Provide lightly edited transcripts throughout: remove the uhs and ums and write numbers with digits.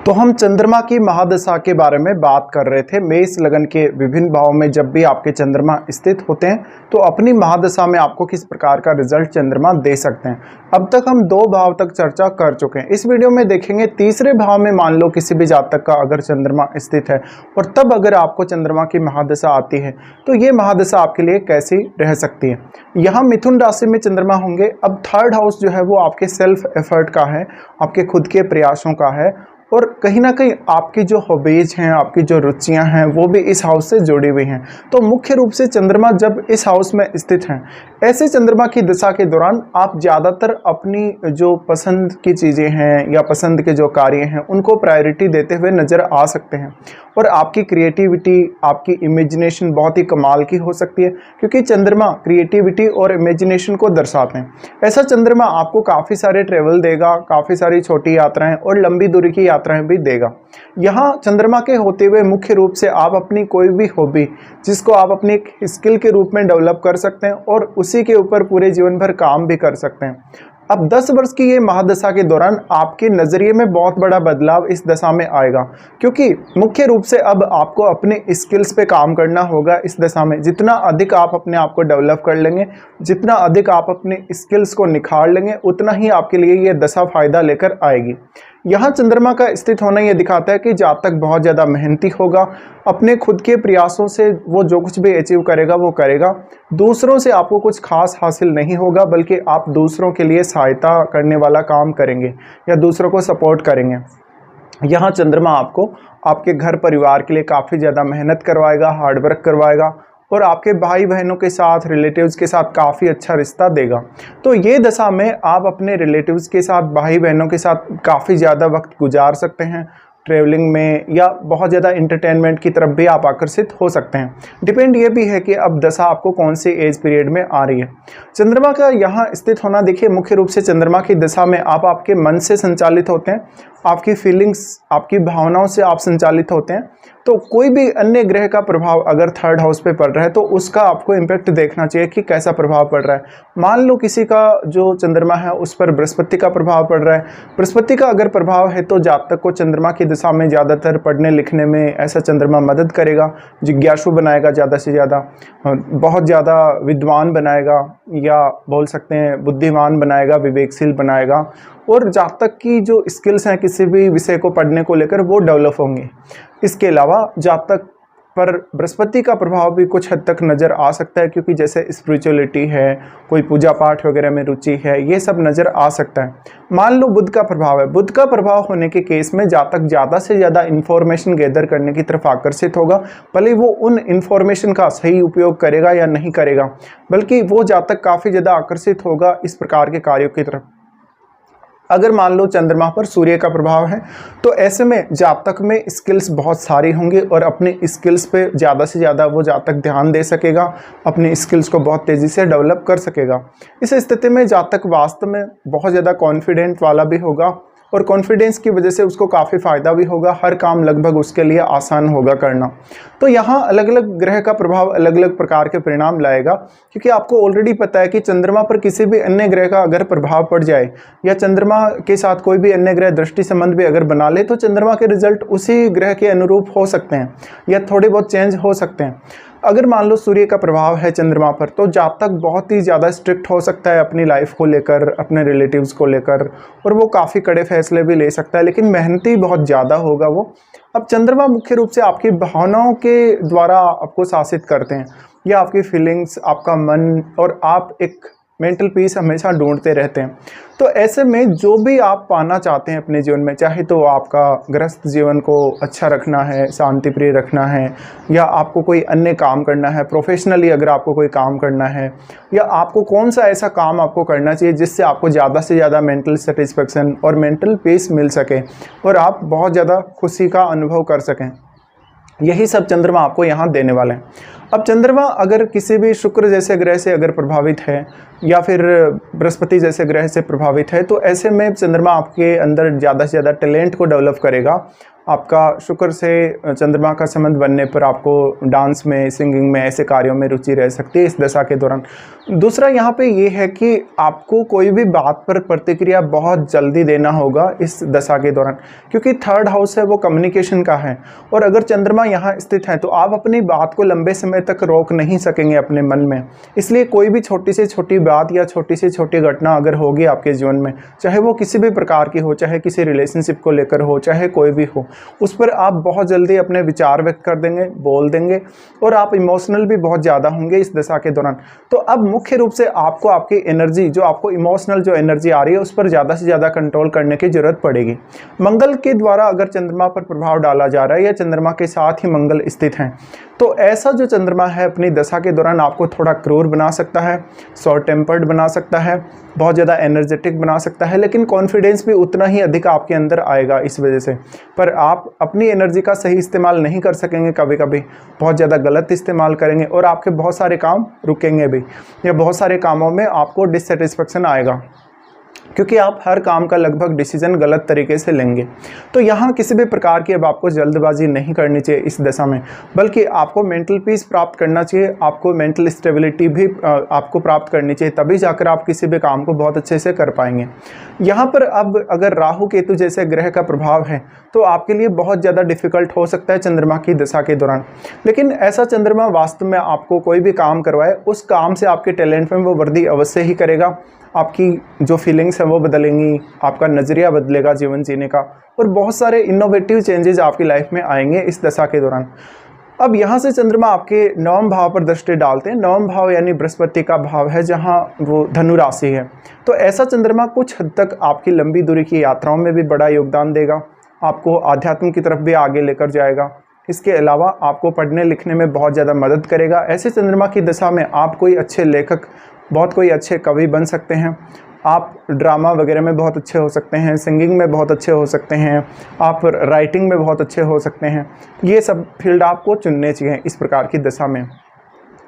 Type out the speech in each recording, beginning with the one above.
तो हम चंद्रमा की महादशा के बारे में बात कर रहे थे। मेष लगन के विभिन्न भावों में जब भी आपके चंद्रमा स्थित होते हैं तो अपनी महादशा में आपको किस प्रकार का रिजल्ट चंद्रमा दे सकते हैं। अब तक हम 2 भाव तक चर्चा कर चुके हैं। इस वीडियो में देखेंगे तीसरे भाव में मान लो किसी भी जातक का अगर चंद्रमा स्थित है और तब अगर आपको चंद्रमा की महादशा आती है तो ये महादशा आपके लिए कैसी रह सकती है। यहाँ मिथुन राशि में चंद्रमा होंगे। अब 3rd हाउस जो है वो आपके सेल्फ एफर्ट का है, आपके खुद के प्रयासों का है और कहीं ना कहीं आपकी जो हॉबीज हैं, आपकी जो रुचियां हैं वो भी इस हाउस से जुड़ी हुई हैं। तो मुख्य रूप से चंद्रमा जब इस हाउस में स्थित हैं, ऐसे चंद्रमा की दशा के दौरान आप ज़्यादातर अपनी जो पसंद की चीज़ें हैं या पसंद के जो कार्य हैं उनको प्रायोरिटी देते हुए नज़र आ सकते हैं और आपकी क्रिएटिविटी, आपकी इमेजिनेशन बहुत ही कमाल की हो सकती है क्योंकि चंद्रमा क्रिएटिविटी और इमेजिनेशन को दर्शाते हैं। ऐसा चंद्रमा आपको काफ़ी सारे ट्रेवल देगा, काफ़ी सारी छोटी यात्राएं और लंबी दूरी की यात्राएं भी देगा। यहाँ चंद्रमा के होते हुए मुख्य रूप से आप अपनी कोई भी हॉबी जिसको आप अपनी एक स्किल के रूप में डेवलप कर सकते हैं और उसी के ऊपर पूरे जीवन भर काम भी कर सकते हैं। अब 10 वर्ष की ये महादशा के दौरान आपके नज़रिए में बहुत बड़ा बदलाव इस दशा में आएगा क्योंकि मुख्य रूप से अब आपको अपने स्किल्स पे काम करना होगा। इस दशा में जितना अधिक आप अपने आप को डेवलप कर लेंगे, जितना अधिक आप अपने स्किल्स को निखार लेंगे, उतना ही आपके लिए ये दशा फायदा लेकर आएगी। यहाँ चंद्रमा का स्थित होना ये दिखाता है कि जातक बहुत ज़्यादा मेहनती होगा, अपने खुद के प्रयासों से वो जो कुछ भी अचीव करेगा वो करेगा। दूसरों से आपको कुछ खास हासिल नहीं होगा बल्कि आप दूसरों के लिए सहायता करने वाला काम करेंगे या दूसरों को सपोर्ट करेंगे। यहाँ चंद्रमा आपको आपके घर परिवार के लिए काफ़ी ज़्यादा मेहनत करवाएगा, हार्डवर्क करवाएगा और आपके भाई बहनों के साथ, रिलेटिव्स के साथ काफ़ी अच्छा रिश्ता देगा। तो ये दशा में आप अपने रिलेटिव्स के साथ, भाई बहनों के साथ काफ़ी ज़्यादा वक्त गुजार सकते हैं ट्रैवलिंग में या बहुत ज़्यादा इंटरटेनमेंट की तरफ भी आप आकर्षित हो सकते हैं। डिपेंड ये भी है कि अब दशा आपको कौन से एज पीरियड में आ रही है। चंद्रमा का यहाँ स्थित होना देखिए, मुख्य रूप से चंद्रमा की दशा में आप आपके मन से संचालित होते हैं, आपकी फीलिंग्स, आपकी भावनाओं से आप संचालित होते हैं। तो कोई भी अन्य ग्रह का प्रभाव अगर 3rd हाउस पे पड़ रहा है तो उसका आपको इम्पैक्ट देखना चाहिए कि कैसा प्रभाव पड़ रहा है। मान लो किसी का जो चंद्रमा है उस पर बृहस्पति का प्रभाव पड़ रहा है। बृहस्पति का अगर प्रभाव है तो जातक को चंद्रमा की दिशा में ज़्यादातर पढ़ने लिखने में ऐसा चंद्रमा मदद करेगा, जिज्ञासु बनाएगा, ज़्यादा से ज़्यादा बहुत ज़्यादा विद्वान बनाएगा या बोल सकते हैं बुद्धिमान बनाएगा, विवेकशील बनाएगा और जातक की जो स्किल्स हैं किसी भी विषय को पढ़ने को लेकर वो डेवलप होंगे। इसके अलावा जातक पर बृहस्पति का प्रभाव भी कुछ हद तक नज़र आ सकता है क्योंकि जैसे स्पिरिचुअलिटी है, कोई पूजा पाठ वगैरह में रुचि है, ये सब नज़र आ सकता है। मान लो बुध का प्रभाव है। बुध का प्रभाव होने के केस में जातक ज़्यादा से ज़्यादा इन्फॉर्मेशन गैदर करने की तरफ आकर्षित होगा, भले वो उन इन्फॉर्मेशन का सही उपयोग करेगा या नहीं करेगा, बल्कि वो जातक काफ़ी ज़्यादा आकर्षित होगा इस प्रकार के कार्यों की तरफ। अगर मान लो चंद्रमा पर सूर्य का प्रभाव है तो ऐसे में जातक में स्किल्स बहुत सारी होंगी और अपने स्किल्स पे ज़्यादा से ज़्यादा वो जातक ध्यान दे सकेगा, अपने स्किल्स को बहुत तेज़ी से डेवलप कर सकेगा। इस स्थिति में जातक वास्तव में बहुत ज़्यादा कॉन्फिडेंट वाला भी होगा और कॉन्फिडेंस की वजह से उसको काफ़ी फ़ायदा भी होगा, हर काम लगभग उसके लिए आसान होगा करना। तो यहाँ अलग अलग ग्रह का प्रभाव अलग अलग प्रकार के परिणाम लाएगा क्योंकि आपको ऑलरेडी पता है कि चंद्रमा पर किसी भी अन्य ग्रह का अगर प्रभाव पड़ जाए या चंद्रमा के साथ कोई भी अन्य ग्रह दृष्टि संबंध भी अगर बना ले तो चंद्रमा के रिजल्ट उसी ग्रह के अनुरूप हो सकते हैं या थोड़े बहुत चेंज हो सकते हैं। अगर मान लो सूर्य का प्रभाव है चंद्रमा पर तो जातक बहुत ही ज़्यादा स्ट्रिक्ट हो सकता है अपनी लाइफ को लेकर, अपने रिलेटिव्स को लेकर और वो काफ़ी कड़े फैसले भी ले सकता है, लेकिन मेहनती बहुत ज़्यादा होगा वो। अब चंद्रमा मुख्य रूप से आपकी भावनाओं के द्वारा आपको शासित करते हैं या आपकी फीलिंग्स, आपका मन, और आप एक मेंटल पीस हमेशा ढूंढते रहते हैं। तो ऐसे में जो भी आप पाना चाहते हैं अपने जीवन में, चाहे तो आपका गृहस्थ जीवन को अच्छा रखना है, शांति प्रिय रखना है, या आपको कोई अन्य काम करना है, प्रोफेशनली अगर आपको कोई काम करना है, या आपको कौन सा ऐसा काम आपको करना चाहिए जिससे आपको ज़्यादा से ज़्यादा मेंटल सेटिस्फेक्शन और मेंटल पीस मिल सके और आप बहुत ज़्यादा खुशी का अनुभव कर सकें, यही सब चंद्रमा आपको यहाँ देने वाले हैं। अब चंद्रमा अगर किसी भी शुक्र जैसे ग्रह से अगर प्रभावित है या फिर बृहस्पति जैसे ग्रह से प्रभावित है तो ऐसे में चंद्रमा आपके अंदर ज़्यादा से ज़्यादा टैलेंट को डेवलप करेगा, आपका शुक्र से चंद्रमा का संबंध बनने पर आपको डांस में, सिंगिंग में, ऐसे कार्यों में रुचि रह सकती है इस दशा के दौरान। दूसरा यहाँ पे ये है कि आपको कोई भी बात पर प्रतिक्रिया बहुत जल्दी देना होगा इस दशा के दौरान, क्योंकि थर्ड हाउस है वो कम्युनिकेशन का है, और अगर चंद्रमा यहाँ स्थित है तो आप अपनी बात को लंबे समय तक रोक नहीं सकेंगे अपने मन में। इसलिए कोई भी छोटी से छोटी बात या छोटी से छोटी घटना अगर होगी आपके जीवन में, चाहे वो किसी भी प्रकार की हो, चाहे किसी रिलेशनशिप को लेकर हो, चाहे कोई भी हो, उस पर आप बहुत जल्दी अपने विचार व्यक्त कर देंगे, बोल देंगे, और आप इमोशनल भी बहुत ज़्यादा होंगे इस दशा के दौरान। तो अब मुख्य रूप से आपको आपकी एनर्जी, जो आपको इमोशनल जो एनर्जी आ रही है, उस पर ज़्यादा से ज़्यादा कंट्रोल करने की जरूरत पड़ेगी। मंगल के द्वारा अगर चंद्रमा पर प्रभाव डाला जा रहा है या चंद्रमा के साथ ही मंगल स्थित हैं, तो ऐसा जो चंद्रमा है अपनी दशा के दौरान आपको थोड़ा क्रूर बना सकता है, शॉर्ट टेम्पर्ड बना सकता है, बहुत ज़्यादा एनर्जेटिक बना सकता है, लेकिन कॉन्फिडेंस भी उतना ही अधिक आपके अंदर आएगा इस वजह से। पर आप अपनी एनर्जी का सही इस्तेमाल नहीं कर सकेंगे, कभी कभी बहुत ज़्यादा गलत इस्तेमाल करेंगे और आपके बहुत सारे काम रुकेंगे भी, या बहुत सारे कामों में आपको डिससेटिस्फेक्शन आएगा, क्योंकि आप हर काम का लगभग डिसीजन गलत तरीके से लेंगे। तो यहाँ किसी भी प्रकार की अब आपको जल्दबाजी नहीं करनी चाहिए इस दशा में, बल्कि आपको मेंटल पीस प्राप्त करना चाहिए, आपको मेंटल स्टेबिलिटी भी आपको प्राप्त करनी चाहिए, तभी जाकर आप किसी भी काम को बहुत अच्छे से कर पाएंगे। यहाँ पर अब अगर राहु केतु जैसे ग्रह का प्रभाव है तो आपके लिए बहुत ज़्यादा डिफिकल्ट हो सकता है चंद्रमा की दशा के दौरान, लेकिन ऐसा चंद्रमा वास्तव में आपको कोई भी काम करवाए, उस काम से आपके टैलेंट में वो वृद्धि अवश्य ही करेगा। आपकी जो फीलिंग्स हैं वो बदलेंगी, आपका नज़रिया बदलेगा जीवन जीने का, और बहुत सारे इनोवेटिव चेंजेस आपकी लाइफ में आएंगे इस दशा के दौरान। अब यहाँ से चंद्रमा आपके नवम भाव पर दृष्टि डालते हैं। नवम भाव यानी बृहस्पति का भाव है, जहाँ वो धनु राशि है। तो ऐसा चंद्रमा कुछ हद तक आपकी लंबी दूरी की यात्राओं में भी बड़ा योगदान देगा, आपको आध्यात्म की तरफ भी आगे लेकर जाएगा। इसके अलावा आपको पढ़ने लिखने में बहुत ज़्यादा मदद करेगा। ऐसे चंद्रमा की दशा में आप कोई अच्छे लेखक, बहुत कोई अच्छे कवि बन सकते हैं, आप ड्रामा वगैरह में बहुत अच्छे हो सकते हैं, सिंगिंग में बहुत अच्छे हो सकते हैं, आप राइटिंग में बहुत अच्छे हो सकते हैं। ये सब फील्ड आपको चुनने चाहिए इस प्रकार की दशा में।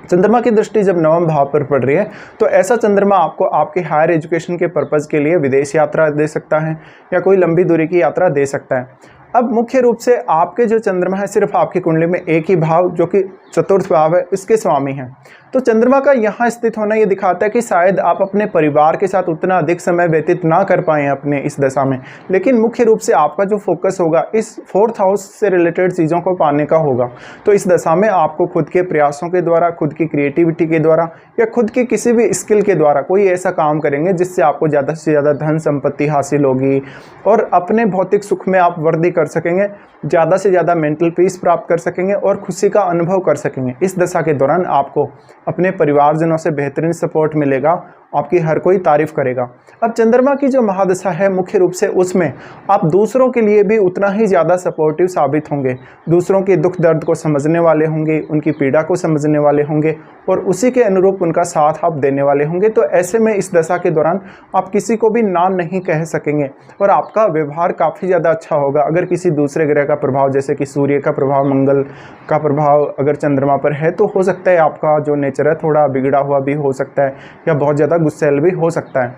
चंद्रमा की दृष्टि जब नवम भाव पर पड़ रही है तो ऐसा चंद्रमा आपको आपके हायर एजुकेशन के पर्पज़ के लिए विदेश यात्रा दे सकता है या कोई लंबी दूरी की यात्रा दे सकता है। अब मुख्य रूप से आपके जो चंद्रमा है सिर्फ आपकी कुंडली में एक ही भाव, जो कि चतुर्थ भाव है, इसके स्वामी हैं। तो चंद्रमा का यहाँ स्थित होना ये दिखाता है कि शायद आप अपने परिवार के साथ उतना अधिक समय व्यतीत ना कर पाएँ अपने इस दशा में, लेकिन मुख्य रूप से आपका जो फोकस होगा इस फोर्थ हाउस से रिलेटेड चीज़ों को पाने का होगा। तो इस दशा में आपको खुद के प्रयासों के द्वारा, खुद की क्रिएटिविटी के द्वारा या खुद की किसी भी स्किल के द्वारा कोई ऐसा काम करेंगे जिससे आपको ज़्यादा से ज़्यादा धन संपत्ति हासिल होगी और अपने भौतिक सुख में आप वृद्धि कर सकेंगे, ज़्यादा से ज़्यादा मेंटल पीस प्राप्त कर सकेंगे और खुशी का अनुभव कर सकेंगे। इस दशा के दौरान आपको अपने परिवारजनों से बेहतरीन सपोर्ट मिलेगा, आपकी हर कोई तारीफ करेगा। अब चंद्रमा की जो महादशा है मुख्य रूप से उसमें आप दूसरों के लिए भी उतना ही ज़्यादा सपोर्टिव साबित होंगे, दूसरों के दुख दर्द को समझने वाले होंगे, उनकी पीड़ा को समझने वाले होंगे और उसी के अनुरूप उनका साथ आप देने वाले होंगे। तो ऐसे में इस दशा के दौरान आप किसी को भी ना नहीं कह सकेंगे और आपका व्यवहार काफ़ी ज़्यादा अच्छा होगा। अगर किसी दूसरे ग्रह का प्रभाव जैसे कि सूर्य का प्रभाव, मंगल का प्रभाव अगर चंद्रमा पर है तो हो सकता है आपका जो नेचर है थोड़ा बिगड़ा हुआ भी हो सकता है या बहुत ज़्यादा गुस्सैल भी हो सकता है।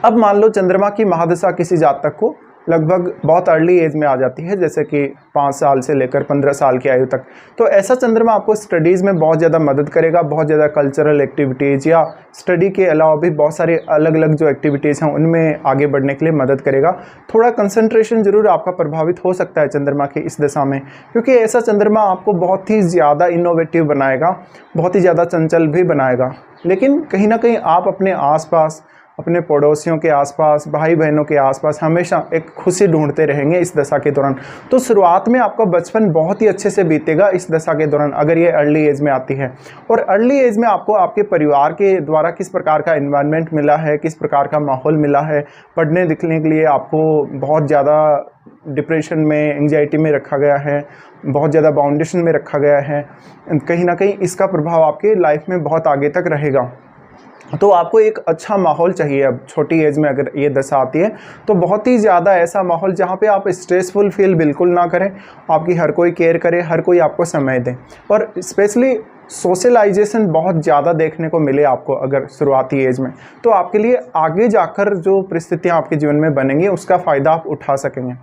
अब मान लो चंद्रमा की महादशा किसी जातक को लगभग बहुत अर्ली एज में आ जाती है, जैसे कि 5 साल से लेकर 15 साल की आयु तक, तो ऐसा चंद्रमा आपको स्टडीज़ में बहुत ज़्यादा मदद करेगा, बहुत ज़्यादा कल्चरल एक्टिविटीज़ या स्टडी के अलावा भी बहुत सारे अलग अलग जो एक्टिविटीज़ हैं उनमें आगे बढ़ने के लिए मदद करेगा। थोड़ा कंसंट्रेशन ज़रूर आपका प्रभावित हो सकता है चंद्रमा की इस दशा में, क्योंकि ऐसा चंद्रमा आपको बहुत ही ज़्यादा इनोवेटिव बनाएगा, बहुत ही ज़्यादा चंचल भी बनाएगा। लेकिन कहीं ना कहीं आप अपने आसपास, अपने पड़ोसियों के आसपास, भाई बहनों के आसपास हमेशा एक खुशी ढूंढते रहेंगे इस दशा के दौरान। तो शुरुआत में आपका बचपन बहुत ही अच्छे से बीतेगा इस दशा के दौरान अगर ये अर्ली एज में आती है। और अर्ली एज में आपको आपके परिवार के द्वारा किस प्रकार का एनवायरनमेंट मिला है, किस प्रकार का माहौल मिला है, पढ़ने लिखने के लिए आपको बहुत ज़्यादा डिप्रेशन में, एंग्जाइटी में रखा गया है, बहुत ज़्यादा बाउंडेशन में रखा गया है, कहीं ना कहीं इसका प्रभाव आपके लाइफ में बहुत आगे तक रहेगा। तो आपको एक अच्छा माहौल चाहिए। अब छोटी एज में अगर ये दशा आती है तो बहुत ही ज़्यादा ऐसा माहौल जहाँ पे आप स्ट्रेसफुल फील बिल्कुल ना करें, आपकी हर कोई केयर करे, हर कोई आपको समय दे और स्पेशली सोशलाइजेशन बहुत ज़्यादा देखने को मिले आपको अगर शुरुआती एज में, तो आपके लिए आगे जाकर जो परिस्थितियाँ आपके जीवन में बनेंगी उसका फ़ायदा आप उठा सकेंगे।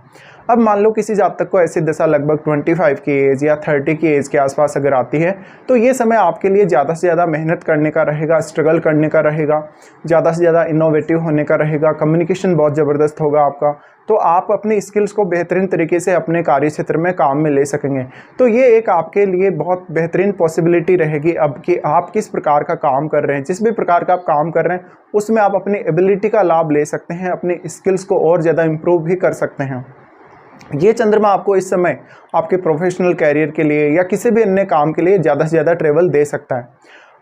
अब मान लो किसी जातक को ऐसी दशा लगभग 25 की एज या 30 की एज के आसपास अगर आती है, तो ये समय आपके लिए ज़्यादा से ज़्यादा मेहनत करने का रहेगा, स्ट्रगल करने का रहेगा, ज़्यादा से ज़्यादा इनोवेटिव होने का रहेगा, कम्युनिकेशन बहुत ज़बरदस्त होगा आपका। तो आप अपनी स्किल्स को बेहतरीन तरीके से अपने कार्य क्षेत्र में काम में ले सकेंगे। तो ये एक आपके लिए बहुत बेहतरीन पॉसिबिलिटी रहेगी अब कि आप किस प्रकार का काम कर रहे हैं, जिस भी प्रकार का आप काम कर रहे हैं उसमें आप अपनी एबिलिटी का लाभ ले सकते हैं, अपनी स्किल्स को और ज़्यादा इम्प्रूव भी कर सकते हैं। ये चंद्रमा आपको इस समय आपके प्रोफेशनल कैरियर के लिए या किसी भी अन्य काम के लिए ज़्यादा से ज़्यादा ट्रेवल दे सकता है।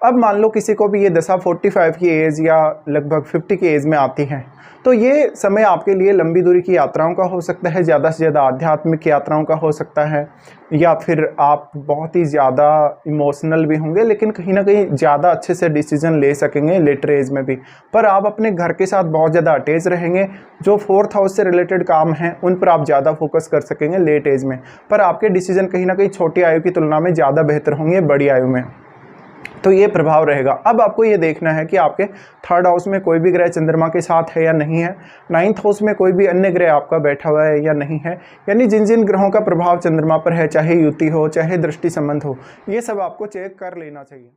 अब मान लो किसी को भी ये दशा 45 की एज या लगभग 50 की एज में आती है, तो ये समय आपके लिए लंबी दूरी की यात्राओं का हो सकता है, ज़्यादा से ज़्यादा आध्यात्मिक यात्राओं का हो सकता है, या फिर आप बहुत ही ज़्यादा इमोशनल भी होंगे लेकिन कहीं ना कहीं ज़्यादा अच्छे से डिसीजन ले सकेंगे लेटर एज में भी। पर आप अपने घर के साथ बहुत ज़्यादा अटैच रहेंगे, जो 4th हाउस से रिलेटेड काम हैं उन पर आप ज़्यादा फोकस कर सकेंगे लेट एज में। पर आपके डिसीजन कहीं ना कहीं छोटी आयु की तुलना में ज़्यादा बेहतर होंगे बड़ी आयु में। तो ये प्रभाव रहेगा। अब आपको ये देखना है कि आपके 3rd हाउस में कोई भी ग्रह चंद्रमा के साथ है या नहीं है, 9th हाउस में कोई भी अन्य ग्रह आपका बैठा हुआ है या नहीं है, यानी जिन जिन ग्रहों का प्रभाव चंद्रमा पर है, चाहे युति हो चाहे दृष्टि संबंध हो, ये सब आपको चेक कर लेना चाहिए।